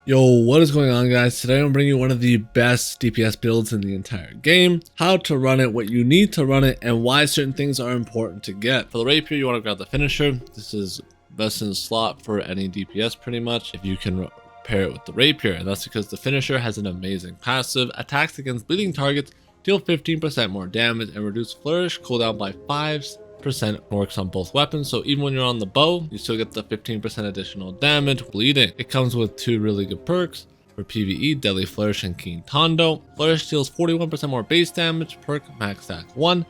Yo, what is going on, guys? Today I'm bringing you one of the best DPS builds in the entire game, how to run it, what you need to run it, and why certain things are important to get. For the rapier, you want to grab the finisher. This is best in the slot for any DPS pretty much if you can pair it with the rapier, and that's because the finisher has an amazing passive. Attacks against bleeding targets deal 15% more damage and reduce flourish cooldown by 5%. Works on both weapons, so even when you're on the bow, you still get the 15% additional damage bleeding. It comes with two really good perks for PvE, Deadly Flourish and Keen Tondo. Flourish deals 41% more base damage, perk max stack 1.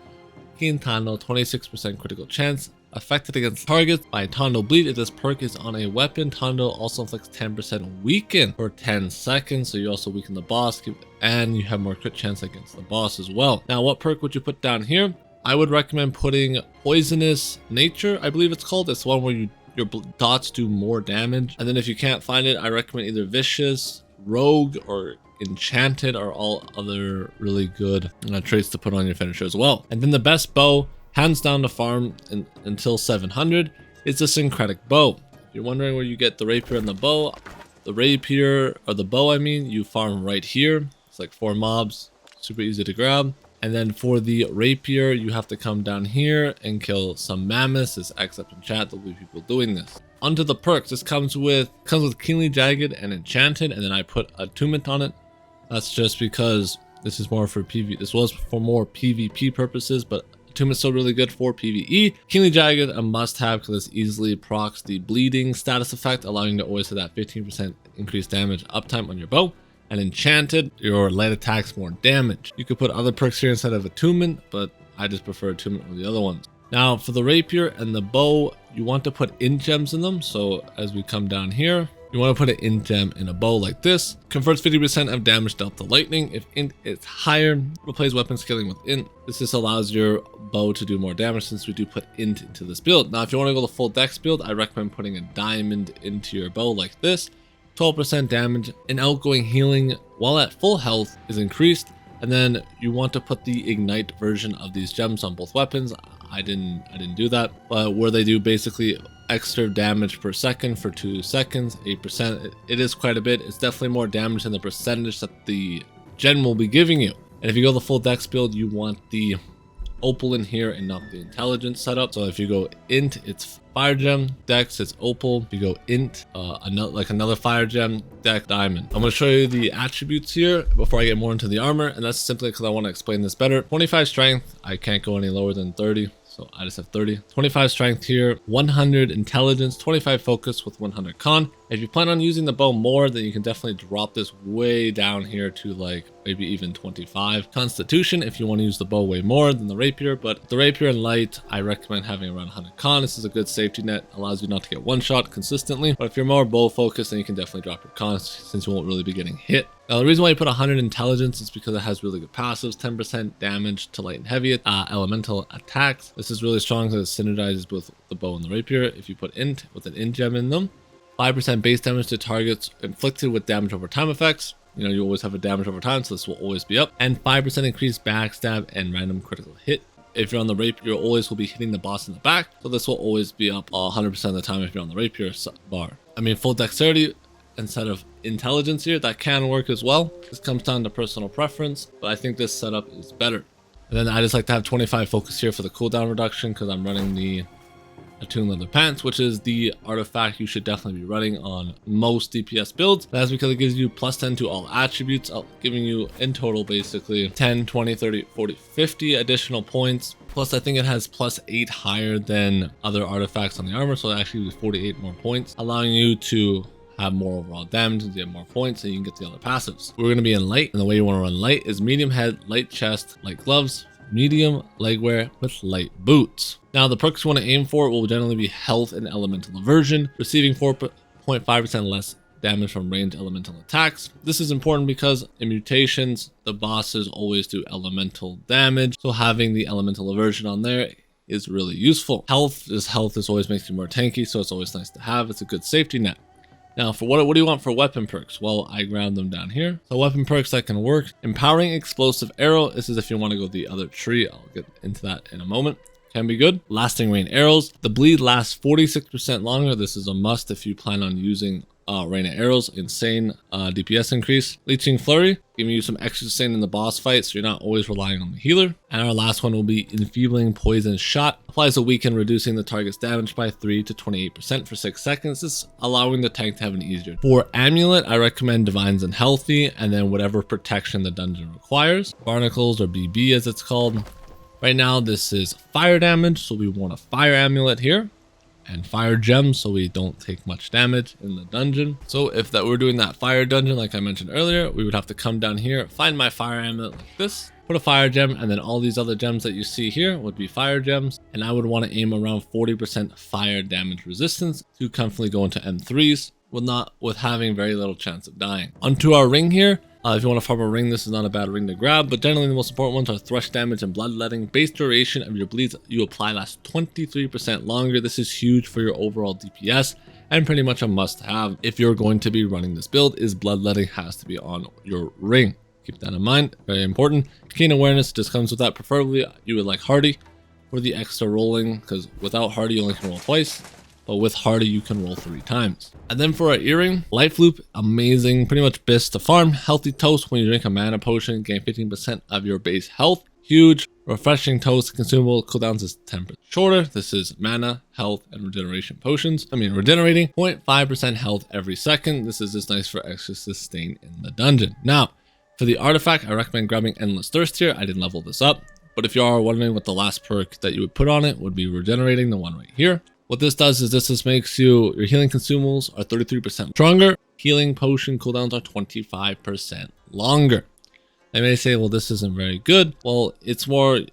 Keen Tondo 26% critical chance, affected against targets by Tondo bleed. If this perk is on a weapon, Tondo also inflicts 10% weaken for 10 seconds, so you also weaken the boss and you have more crit chance against the boss as well. Now, what perk would you put down here? I would recommend putting Poisonous Nature, I believe it's called. It's one where your dots do more damage. And then if you can't find it, I recommend either Vicious, Rogue, or Enchanted are all other really good traits to put on your finisher as well. And then the best bow, hands down to farm until 700, is the Syncretic Bow. If you're wondering where you get the rapier and the bow, the rapier, or the bow I mean, you farm right here. It's like 4 mobs, super easy to grab. And then for the rapier, you have to come down here and kill some mammoths. This X up in chat, there'll be people doing this. Onto the perks, this comes with Keenly Jagged and Enchanted, and then I put Attunement on it. That's just because this is more for PvP. This was for more PvP purposes, but Attunement's still really good for PvE. Keenly Jagged, a must-have because this easily procs the bleeding status effect, allowing you to always have that 15% increased damage uptime on your bow. And Enchanted, your light attacks more damage. You could put other perks here instead of Attunement, but I just prefer Attunement over the other ones. Now for the rapier and the bow, you want to put int gems in them. So as we come down here, you want to put an int gem in a bow like this. Converts 50% of damage dealt to lightning. If int is higher, replace weapon scaling with int. This just allows your bow to do more damage since we do put int into this build. Now if you want to go the full dex build, I recommend putting a diamond into your bow like this. 12% damage and outgoing healing while at full health is increased. And then you want to put the ignite version of these gems on both weapons. I didn't do that, but where they do basically extra damage per second for 2 seconds, 8%. It is quite a bit. It's definitely more damage than the percentage that the gem will be giving you. And if you go the full dex build, you want the opal in here and not the intelligence setup. So if you go int, it's fire gem, dex, it's opal. If you go int, another fire gem, dex, diamond. I'm going to show you the attributes here before I get more into the armor, and that's simply because I want to explain this better. 25 strength, I can't go any lower than 30. So I just have 30. 25 strength here, 100 intelligence, 25 focus with 100 con. If you plan on using the bow more, then you can definitely drop this way down here to like maybe even 25. Constitution, if you want to use the bow way more than the rapier, but the rapier and light, I recommend having around 100 con. This is a good safety net, allows you not to get one shot consistently. But if you're more bow focused, then you can definitely drop your con since you won't really be getting hit. Now, the reason why you put 100 intelligence is because it has really good passives, 10% damage to light and heavy elemental attacks. This is really strong because it synergizes with the bow and the rapier. If you put int with an int gem in them, 5% base damage to targets inflicted with damage over time effects. You know, you always have a damage over time, so this will always be up. And 5% increased backstab and random critical hit. If you're on the rapier, you always will be hitting the boss in the back, so this will always be up 100% of the time if you're on the rapier bar. I mean, full dexterity instead of intelligence here, that can work as well. This comes down to personal preference, but I think this setup is better. And then I just like to have 25 focus here for the cooldown reduction because I'm running the Attuned Leather Pants, which is the artifact you should definitely be running on most DPS builds. That's because it gives you plus 10 to all attributes, giving you in total basically 10, 20, 30, 40, 50 additional points. Plus I think it has plus 8 higher than other artifacts on the armor, so it actually gives 48 more points, allowing you to have more overall damage and get more points, and you can get the other passives. We're going to be in light, and the way you want to run light is medium head, light chest, light gloves, medium leg wear with light boots. Now the perks you want to aim for will generally be health and elemental aversion, receiving 4.5% less damage from ranged elemental attacks. This is important because in mutations, the bosses always do elemental damage, so having the elemental aversion on there is really useful. Health always makes you more tanky, so it's always nice to have. It's a good safety net. Now, for what do you want for weapon perks? Well, I ground them down here. So weapon perks that can work. Empowering Explosive Arrow. This is if you want to go the other tree. I'll get into that in a moment. Can be good. Lasting Rain Arrows. The bleed lasts 46% longer. This is a must if you plan on using Rain of Arrows, insane DPS increase. Leeching Flurry, giving you some extra sustain in the boss fight, so you're not always relying on the healer. And our last one will be Enfeebling Poison Shot. Applies a weaken, reducing the target's damage by 3 to 28% for 6 seconds. This is allowing the tank to have an easier. For Amulet, I recommend Divines and Healthy, and then whatever protection the dungeon requires. Barnacles, or BB as it's called. Right now, this is fire damage, so we want a Fire Amulet here. And fire gems, so we don't take much damage in the dungeon. So if we're doing that fire dungeon like I mentioned earlier, we would have to come down here, find my fire amulet like this, put a fire gem, and then all these other gems that you see here would be fire gems. And I would want to aim around 40% fire damage resistance to comfortably go into M3s with having very little chance of dying. Onto our ring here. If you want to farm a ring, this is not a bad ring to grab, but generally the most important ones are thrush damage and bloodletting. Base duration of your bleeds you apply lasts 23% longer. This is huge for your overall DPS and pretty much a must have if you're going to be running this build. Is bloodletting has to be on your ring. Keep that in mind, very important. Keen awareness just comes with that. Preferably you would like Hardy for the extra rolling, because without Hardy you only can roll twice. But with Hardy, you can roll 3 times. And then for our earring, Life Loop, amazing, pretty much best to farm. Healthy Toast, when you drink a mana potion, gain 15% of your base health. Huge. Refreshing Toast, consumable cooldowns is 10% shorter. This is mana, health, and regeneration potions. Regenerating 0.5% health every second. This is just nice for extra sustain in the dungeon. Now, for the artifact, I recommend grabbing Endless Thirst here. I didn't level this up. But if you are wondering what the last perk that you would put on it would be Regenerating, the one right here. What this does is this just makes your healing consumables are 33% stronger. Healing potion cooldowns are 25% longer. They may say, well, this isn't very good. Well, it's more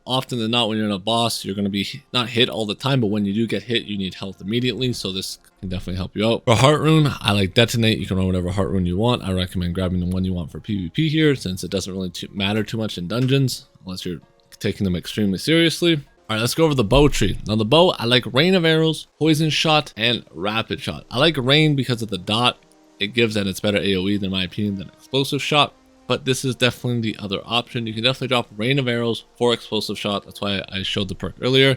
often than not when you're in a boss, you're going to be not hit all the time, but when you do get hit, you need health immediately. So this can definitely help you out. For Heart Rune, I like Detonate. You can run whatever Heart Rune you want. I recommend grabbing the one you want for PvP here, since it doesn't really matter too much in dungeons, unless you're taking them extremely seriously. All right, let's go over the bow tree. Now the bow, I like Rain of Arrows, Poison Shot, and Rapid Shot. I like Rain because of the dot. It gives that it's better AoE, in my opinion, than Explosive Shot. But this is definitely the other option. You can definitely drop Rain of Arrows for Explosive Shot. That's why I showed the perk earlier.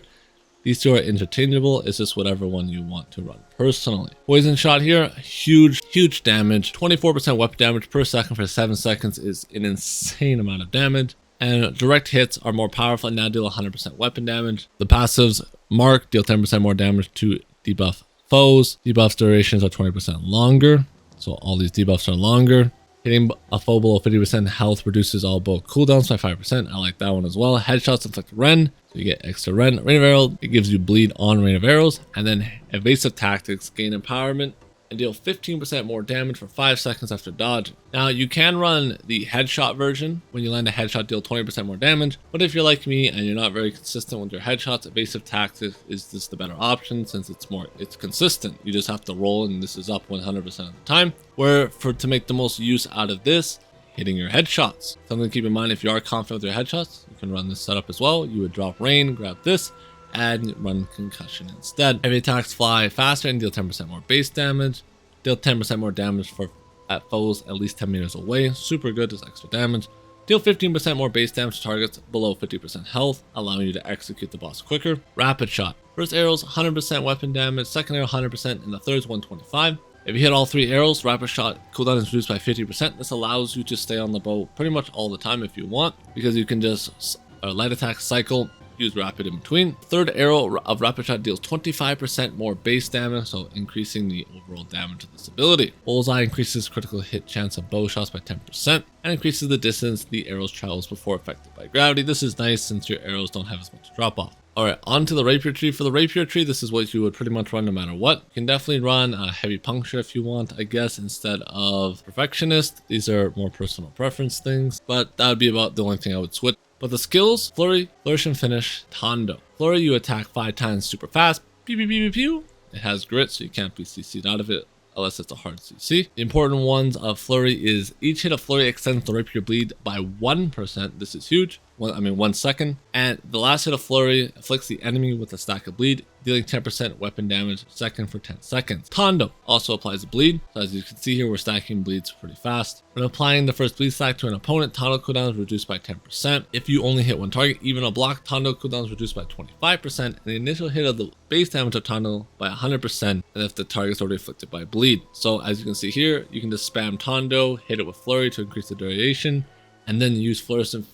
These two are interchangeable. It's just whatever one you want to run personally. Poison Shot here, huge damage. 24% weapon damage per second for 7 seconds is an insane amount of damage. And direct hits are more powerful and now deal 100% weapon damage. The passives Mark deal 10% more damage to debuff foes. Debuff durations are 20% longer. So all these debuffs are longer. Hitting a foe below 50% health reduces all bow cooldowns by 5%. I like that one as well. Headshots inflict Ren, so you get extra Ren. Rain of Arrows, it gives you bleed on Rain of Arrows. And then Evasive Tactics, gain empowerment and deal 15% more damage for 5 seconds after dodging. Now you can run the headshot version. When you land a headshot, deal 20% more damage. But if you're like me and you're not very consistent with your headshots, Evasive Tactics is just the better option, since it's consistent. You just have to roll, and this is up 100% of the time. Where to make the most use out of this, hitting your headshots. Something to keep in mind, if you are confident with your headshots, you can run this setup as well. You would drop Rain, grab this, and run Concussion instead. Heavy attacks fly faster and deal 10% more base damage. Deal 10% more damage at foes at least 10 meters away. Super good, just extra damage. Deal 15% more base damage to targets below 50% health, allowing you to execute the boss quicker. Rapid Shot. First arrow's 100% weapon damage, second arrow 100%, and the third's 125. If you hit all 3 arrows, Rapid Shot cooldown is reduced by 50%. This allows you to stay on the bow pretty much all the time if you want, because you can just light attack cycle, use rapid in between. Third arrow of Rapid Shot deals 25% more base damage, so increasing the overall damage of this ability. Bullseye increases critical hit chance of bow shots by 10% and increases the distance the arrows travels before affected by gravity. This is nice since your arrows don't have as much drop off. Alright, on to the rapier tree. For the rapier tree, this is what you would pretty much run no matter what. You can definitely run a heavy puncture if you want, I guess, instead of perfectionist. These are more personal preference things, but that would be about the only thing I would switch. But the skills, Flurry, Flourish and Finish, Tondo. Flurry, you attack 5 times super fast. Pew, pew, pew, pew, pew. It has grit, so you can't be CC'd out of it unless it's a hard CC. The important ones of Flurry is each hit of Flurry extends the rapier bleed by 1%. This is huge. 1 second. And the last hit of flurry afflicts the enemy with a stack of bleed, dealing 10% weapon damage second for 10 seconds. Tondo also applies a bleed. So as you can see here, we're stacking bleeds pretty fast. When applying the first bleed stack to an opponent, Tondo cooldown is reduced by 10%. If you only hit one target, even a block, Tondo cooldown is reduced by 25%, and the initial hit of the base damage of Tondo by 100%, and if the target is already afflicted by bleed. So as you can see here, you can just spam Tondo, hit it with flurry to increase the duration, and then use Flourish and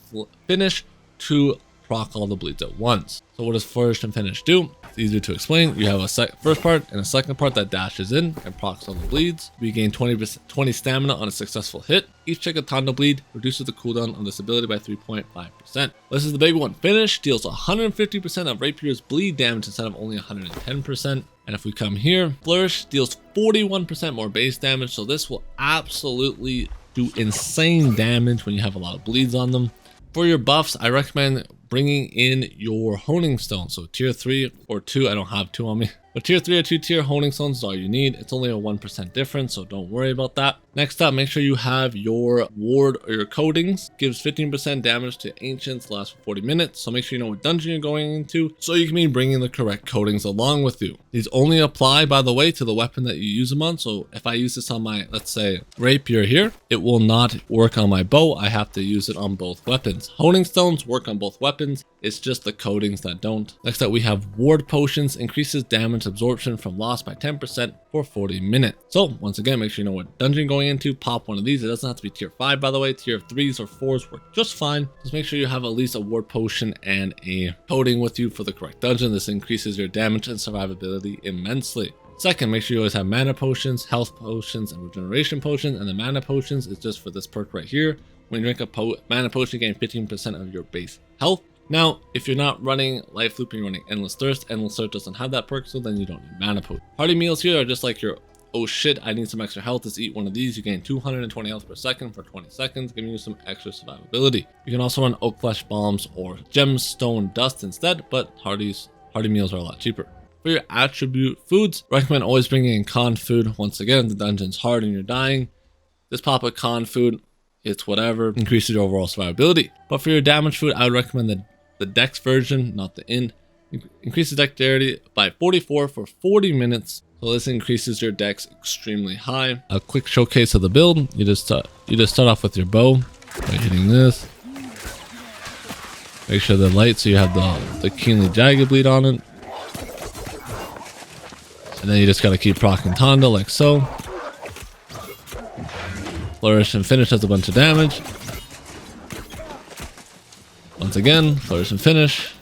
Finish to proc all the bleeds at once. So what does Flourish and Finish do? It's easier to explain. You have a first part and a second part that dashes in and procs all the bleeds. We gain 20 stamina on a successful hit. Each check of Tondo bleed reduces the cooldown on this ability by 3.5%. This is the big one. Finish deals 150% of Rapier's bleed damage instead of only 110%. And if we come here, Flourish deals 41% more base damage. So this will absolutely do insane damage when you have a lot of bleeds on them. For your buffs, I recommend bringing in your honing stone. So tier 3 or 2, I don't have 2 on me, but tier 3 or 2 tier honing stones is all you need. It's only a 1% difference, so don't worry about that. Next up, make sure you have your ward or your coatings. Gives 15% damage to ancients, lasts for 40 minutes. So make sure you know what dungeon you're going into so you can be bringing the correct coatings along with you. These only apply, by the way, to the weapon that you use them on. So if I use this on my, let's say, rapier here, it will not work on my bow. I have to use it on both weapons. Honing stones work on both weapons. It's just the coatings that don't. Next up, we have ward potions. Increases damage absorption from loss by 10% for 40 minutes. So once again, make sure you know what dungeon you're going into. Pop one of these. It doesn't have to be tier 5, by the way. Tier 3s or 4s work just fine. Just make sure you have at least a ward potion and a coating with you for the correct dungeon. This increases your damage and survivability immensely. Second, make sure you always have mana potions, health potions, and regeneration potions. And the mana potions is just for this perk right here. When you drink a mana potion, you gain 15% of your base health. Now, if you're not running Life Loop and you're running Endless Thirst doesn't have that perk, so then you don't need mana potion. Party meals here are just like your, oh shit, I need some extra health, just eat one of these. You gain 220 health per second for 20 seconds, giving you some extra survivability. You can also run Oak Flesh Bombs or Gemstone Dust instead, but hearty meals are a lot cheaper. For your attribute foods, recommend always bringing in con food. Once again, the dungeon's hard and you're dying. Just pop a con food, it's whatever, increases your overall survivability. But for your damage food, I would recommend the dex version, not the int. Increases dexterity by 44 for 40 minutes. So this increases your dex extremely high. A quick showcase of the build. You just start off with your bow by hitting this. Make sure they're light so you have the keenly jagged bleed on it. And then you just gotta keep procking Tondo like so. Flourish and Finish does a bunch of damage. Once again, Flourish and Finish.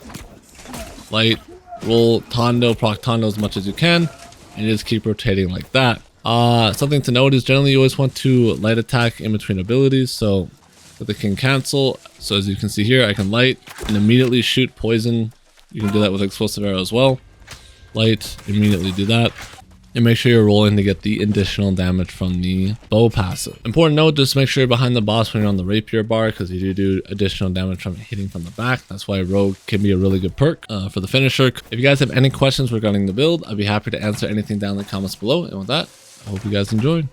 Light, roll Tondo, proc Tondo as much as you can, and you just keep rotating like that. Something to note is generally you always want to light attack in between abilities, so that they can cancel. So as you can see here, I can light and immediately shoot poison. You can do that with explosive arrow as well. Light, immediately do that. And make sure you're rolling to get the additional damage from the bow passive. Important note, just make sure you're behind the boss when you're on the rapier bar, because you do additional damage from hitting from the back. That's why Rogue can be a really good perk for the finisher. If you guys have any questions regarding the build, I'd be happy to answer anything down in the comments below. And with that, I hope you guys enjoyed.